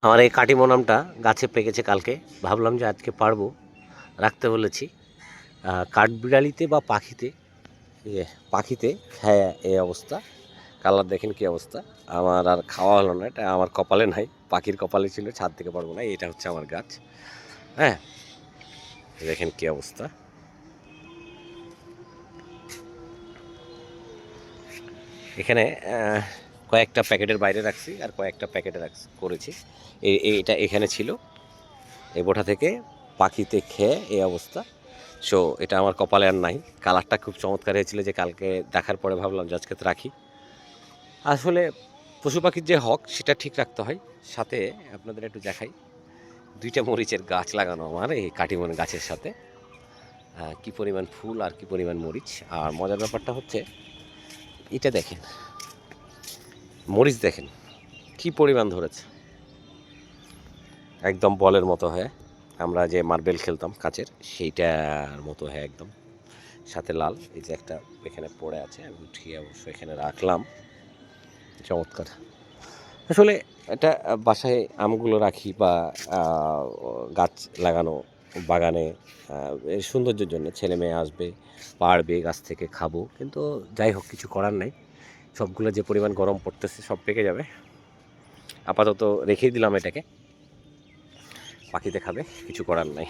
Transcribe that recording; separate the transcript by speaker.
Speaker 1: আমার এই কাটিমন আমটা গাছে পেকেছে কালকে, ভাবলাম যে আজকে পারবো, রাখতে বলেছি। কাঠবিড়ালিতে বা পাখিতে, পাখিতে হ্যাঁ এই অবস্থা। কালার দেখেন কি অবস্থা। আমার আর খাওয়া হলো না, এটা আমার কপালে নাই, পাখির কপালে ছিল, ছাদ থেকে পারবো না। এটা হচ্ছে আমার গাছ, হ্যাঁ দেখেন কি অবস্থা। এখানে কয়েকটা প্যাকেটের বাইরে রাখছি আর কয়েকটা প্যাকেটে করেছি। এটা এখানে ছিল, এই বোটা থেকে পাখিতে খেয়ে এই অবস্থা। সো এটা আমার কপালে আর নাই। কালারটা খুব চমৎকার হয়েছিল যে কালকে দেখার পরে ভাবলাম যে আজকে তো রাখি। আসলে পশু পাখির যে হক সেটা ঠিক রাখতে হয়। সাথে আপনাদের একটু দেখাই, দুইটা মরিচের গাছ লাগানো আমার এই কাটিমন গাছের সাথে। কি পরিমাণ ফুল আর কি পরিমাণ মরিচ। আর মজার ব্যাপারটা হচ্ছে এটা দেখেন, মরিচ দেখেন কি পরিমাণ ধরেছে, একদম বলের মতো হয়ে, আমরা যে মার্বেল খেলতাম কাচের সেইটার মতো হয়ে একদম, সাথে লাল। এই যে একটা এখানে পড়ে আছে, আমি উঠিয়ে অবশ্য এখানে রাখলাম। চমৎকার। আসলে এটা বাসায় আমগুলো রাখি বা গাছ লাগানো বাগানে এর সৌন্দর্যের জন্য, ছেলে মেয়ে আসবে, পাড়বে, গাছ থেকে খাবো। কিন্তু যাই হোক, কিছু করার নাই। সবগুলো যে পরিমাণ গরম পড়তেছে সব পেকে যাবে। আপাতত রেখেই দিলাম এটাকে, পাখিতে খাবে, কিছু করার নাই।